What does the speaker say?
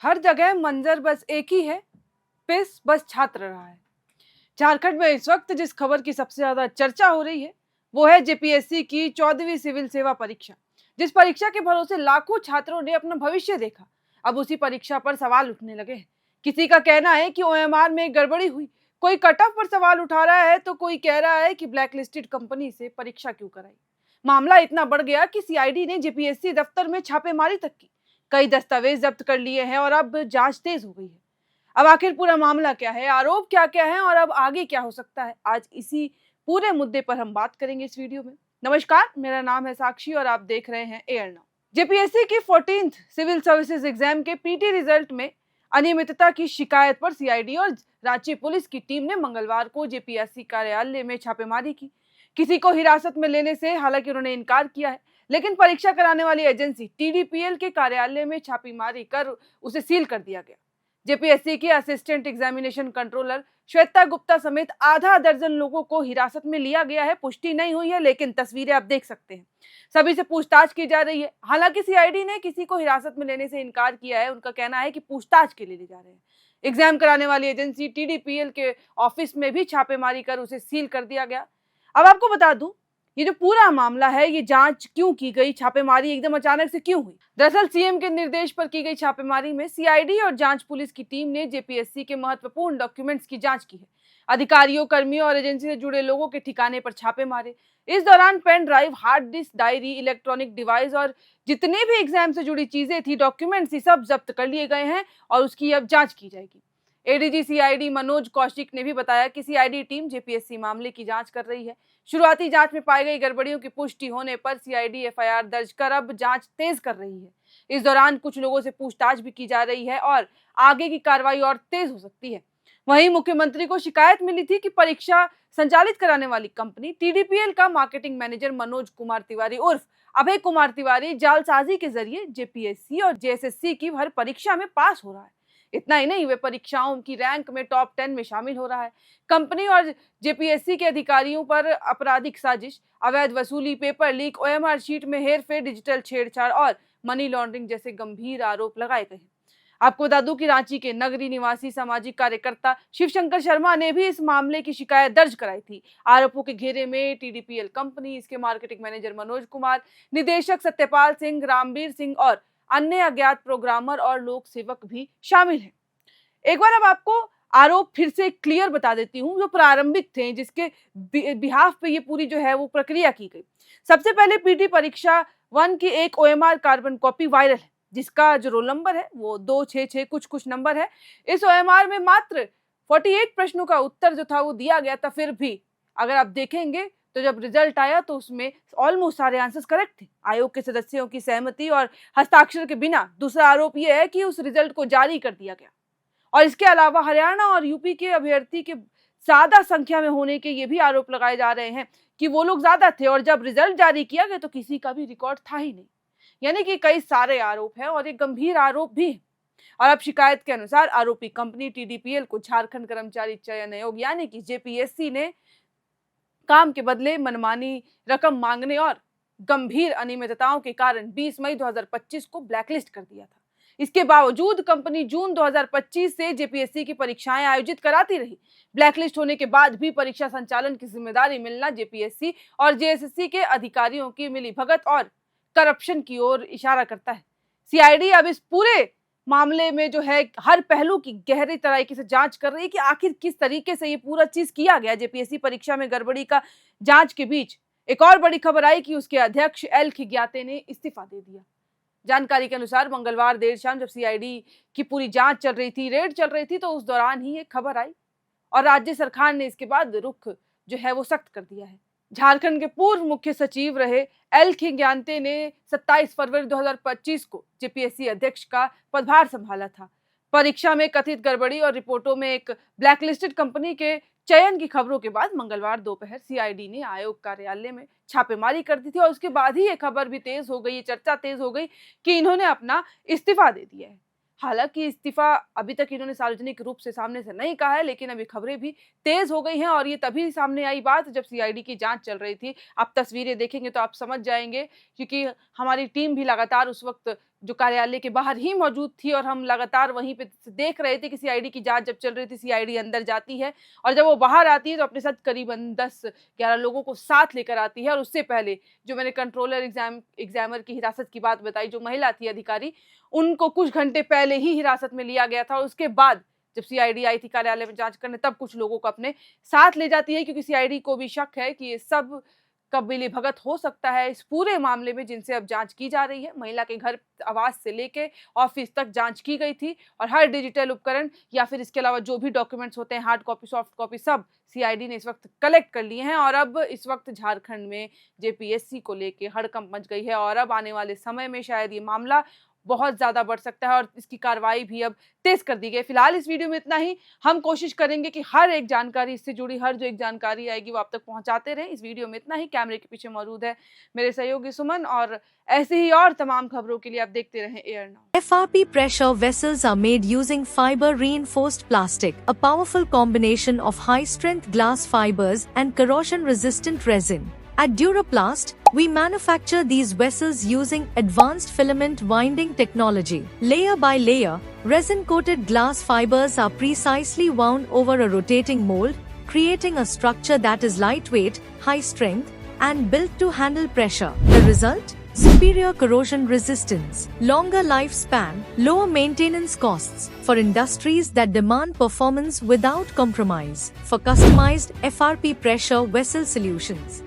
हर जगह मंजर बस एक ही है, पेस बस छात्र रहा है। झारखंड में इस वक्त जिस खबर की सबसे ज्यादा चर्चा हो रही है, वो है जेपीएससी की 14वीं सिविल सेवा परीक्षा। जिस परीक्षा के भरोसे लाखों छात्रों ने अपना भविष्य देखा, अब उसी परीक्षा पर सवाल उठने लगे हैं। किसी का कहना है कि ओएमआर में गड़बड़ी हुई, कोई कट ऑफ पर सवाल उठा रहा है, तो कोई कह रहा है कि ब्लैकलिस्टेड कंपनी से परीक्षा क्यों कराई। मामला इतना बढ़ गया कि सीआईडी ने जेपीएससी दफ्तर में छापेमारी तक की, कई दस्तावेज जब्त कर लिए हैं और अब जांच तेज हो गई है। अब आखिर पूरा मामला क्या है, आरोप क्या क्या है और अब आगे क्या हो सकता है, आज इसी पूरे मुद्दे पर हम बात करेंगे इस वीडियो में। नमस्कार, मेरा नाम है साक्षी और आप देख रहे हैं एयर नाउ। जेपीएससी की 14th सिविल सर्विसेज एग्जाम के पीटी रिजल्ट में अनियमितता की शिकायत पर सीआईडी और रांची पुलिस की टीम ने मंगलवार को जेपीएससी कार्यालय में छापेमारी की। किसी को हिरासत में लेने से हालांकि उन्होंने इनकार किया है, लेकिन परीक्षा कराने वाली एजेंसी टीडीपीएल के कार्यालय में छापेमारी कर उसे सील कर दिया गया। जेपीएससी की assistant examination controller Shweta Gupta समेत आधा दर्जन लोगों को हिरासत में लिया गया है। पुष्टि नहीं हुई है, लेकिन तस्वीरें आप देख सकते हैं। सभी से पूछताछ की जा रही है। हालांकि सीआईडी ने किसी को हिरासत में लेने से इनकार किया है। उनका कहना है कि पूछताछ के लिए ले जा रहे हैं। एग्जाम कराने वाली एजेंसी टीडीपीएल के ऑफिस में भी छापेमारी कर उसे सील कर दिया गया। अब आपको बता दूं, ये जो पूरा मामला है, ये जांच क्यों की गई, छापेमारी एकदम अचानक से क्यों हुई। दरअसल सीएम के निर्देश पर की गई छापेमारी में सीआईडी और जांच पुलिस की टीम ने जेपीएससी के महत्वपूर्ण डॉक्यूमेंट्स की जांच की है। अधिकारियों, कर्मियों और एजेंसी से जुड़े लोगों के ठिकाने पर छापे मारे। इस दौरान pen drive, hard disk, diary, electronic device और जितने भी एग्जाम से जुड़ी चीजें थी, डॉक्यूमेंट्स, सब जब्त कर लिए गए हैं और उसकी अब जांच की जाएगी। एडीजी सीआईडी मनोज कौशिक ने भी बताया कि सीआईडी टीम जेपीएससी मामले की जांच कर रही है। शुरुआती जांच में पाई गई गड़बड़ियों की पुष्टि होने पर सीआईडी एफआईआर दर्ज कर अब जांच तेज कर रही है। इस दौरान कुछ लोगों से पूछताछ भी की जा रही है और आगे की कार्रवाई और तेज हो सकती है। वहीं मुख्यमंत्री को शिकायत मिली थी कि परीक्षा संचालित कराने वाली कंपनी टीडीपीएल का मार्केटिंग मैनेजर मनोज कुमार तिवारी उर्फ अभय कुमार तिवारी जालसाजी के जरिए जेपीएससी और जेएसएससी की हर परीक्षा में पास हो रहा है। इतना ही नहीं, वे परीक्षाओं की रैंक में टॉप 10 में शामिल हो रहा है। कंपनी और जेपीएससी के अधिकारियों पर आपराधिक साजिश, अवैध वसूली, पेपर लीक, ओएमआर शीट में हेरफेर, डिजिटल छेड़छाड़ और मनी लॉन्ड्रिंग जैसे गंभीर आरोप लगाए गए हैं। आपको बता दूं कि रांची के नगरी निवासी सामाजिक कार्यकर्ता शिवशंकर शर्मा ने भी इस मामले की शिकायत दर्ज कराई थी। आरोपों के घेरे में टीडीपीएल कंपनी, इसके मार्केटिंग मैनेजर मनोज कुमार, निदेशक सत्यपाल सिंह, रामबीर सिंह और अन्य अज्ञात प्रोग्रामर और लोक सेवक भी शामिल हैं। एक बार अब आपको आरोप फिर से क्लियर बता देती हूँ, जो प्रारंभिक थे, जिसके बिहाफ पे ये पूरी जो है वो प्रक्रिया की गई। सबसे पहले पीटी परीक्षा 1 की एक ओएमआर कार्बन कॉपी वायरल है, जिसका जो रोल नंबर है वो 266 कुछ कुछ नंबर है। इस ओएमआर में मात्र 48 प्रश्नों का उत्तर जो था वो दिया गया था। फिर भी अगर आप देखेंगे तो जब रिजल्ट आया तो उसमें ऑलमोस्ट सारे आंसर्स करेक्ट थे। आयोग के सदस्यों की सहमति और हस्ताक्षर के बिना। दूसरा आरोप यह है कि उस रिजल्ट को जारी कर दिया गया और इसके अलावा हरियाणा और यूपी के अभ्यर्थी के ज्यादा संख्या में होने के ये भी आरोप लगाए जा रहे हैं कि वो लोग ज्यादा थे और जब रिजल्ट जारी किया गया तो किसी का भी रिकॉर्ड था ही नहीं। यानी कि कई सारे आरोप हैं और एक गंभीर आरोप भी है। और अब शिकायत के अनुसार आरोपी कंपनी टीडीपीएल को झारखंड कर्मचारी चयन आयोग यानी कि जेपीएससी ने काम के बदले मनमानी रकम मांगने और गंभीर अनियमितताओं के कारण 20 मई 2025 को ब्लैकलिस्ट कर दिया था। इसके बावजूद कंपनी जून 2025 से जेपीएससी की परीक्षाएं आयोजित कराती रही। ब्लैकलिस्ट होने के बाद भी परीक्षा संचालन की जिम्मेदारी मिलना जेपीएससी और जेएसएससी के अधिकारियों की मिलीभगत और करप्शन की ओर इशारा करता है। सीआईडी अब इस पूरे मामले में जो है हर पहलू की गहरी तरीके से जांच कर रही है कि आखिर किस तरीके से ये पूरा चीज किया गया। जेपीएससी परीक्षा में गड़बड़ी का जांच के बीच एक और बड़ी खबर आई कि उसके अध्यक्ष एल खिग्याते ने इस्तीफा दे दिया। जानकारी के अनुसार मंगलवार देर शाम जब सीआईडी की पूरी जांच चल रही थी, रेड चल रही थी, तो उस दौरान ही ये खबर आई और राज्य सरकार ने इसके बाद रुख जो है वो सख्त कर दिया है। झारखंड के पूर्व मुख्य सचिव रहे एल खिग्याते ने 27 फरवरी 2025 को जेपीएससी अध्यक्ष का पदभार संभाला था। परीक्षा में कथित गड़बड़ी और रिपोर्टों में एक ब्लैकलिस्टेड कंपनी के चयन की खबरों के बाद मंगलवार दोपहर सीआईडी ने आयोग कार्यालय में छापेमारी कर दी थी और उसके बाद ही ये खबर भी तेज हो गई, चर्चा तेज हो गई कि इन्होंने अपना इस्तीफा दे दिया है। हालांकि इस्तीफा अभी तक इन्होंने सार्वजनिक रूप से सामने से नहीं कहा है, लेकिन अभी खबरें भी तेज हो गई हैं और ये तभी सामने आई बात जब सीआईडी की जांच चल रही थी। आप तस्वीरें देखेंगे तो आप समझ जाएंगे, क्योंकि हमारी टीम भी लगातार उस वक्त जो कार्यालय के बाहर ही मौजूद थी और हम लगातार वहीं पे देख रहे थे कि सीआईडी की जांच जब चल रही थी, सीआईडी अंदर जाती है और जब वो बाहर आती है तो अपने साथ करीबन 10-11 लोगों को साथ लेकर आती है। और उससे पहले जो मैंने कंट्रोलर एग्जामर की हिरासत की बात बताई, जो महिला थी अधिकारी, उनको कुछ घंटे पहले ही हिरासत में लिया गया था। और उसके बाद जब सीआईडी आई थी कार्यालय में जांच करने, तब कुछ लोगों को अपने साथ ले जाती है, क्योंकि सीआईडी को भी शक है कि ये सब का मिलीभगत हो सकता है इस पूरे मामले में जिनसे अब जांच की जा रही है। महिला के घर, आवास से लेके ऑफिस तक जांच की गई थी और हर डिजिटल उपकरण या फिर इसके अलावा जो भी डॉक्यूमेंट्स होते हैं, हार्ड कॉपी, सॉफ्ट कॉपी, सब सीआईडी ने इस वक्त कलेक्ट कर लिए हैं। और अब इस वक्त झारखंड में जेपीएससी को लेके हड़कंप मच गई है और अब आने वाले समय में शायद ये मामला बहुत ज्यादा बढ़ सकता है और इसकी कार्रवाई भी अब तेज कर दी गई। फिलहाल इस वीडियो में इतना ही। हम कोशिश करेंगे कि हर एक जानकारी, इससे जुड़ी हर जो एक जानकारी आएगी वो आप तक पहुंचाते रहें। इस वीडियो में इतना ही। कैमरे के पीछे मौजूद है मेरे सहयोगी सुमन और ऐसे ही और तमाम खबरों के लिए आप देखते रहें air now. FRP pressure vessels are made using fiber reinforced plastic, a powerful combination of high strength glass fibers and corrosion resistant resin. At Duraplast, we manufacture these vessels using advanced filament winding technology. Layer by layer, resin-coated glass fibers are precisely wound over a rotating mold, creating a structure that is lightweight, high strength, and built to handle pressure. The result? Superior corrosion resistance, longer lifespan, lower maintenance costs for industries that demand performance without compromise. For customized FRP pressure vessel solutions,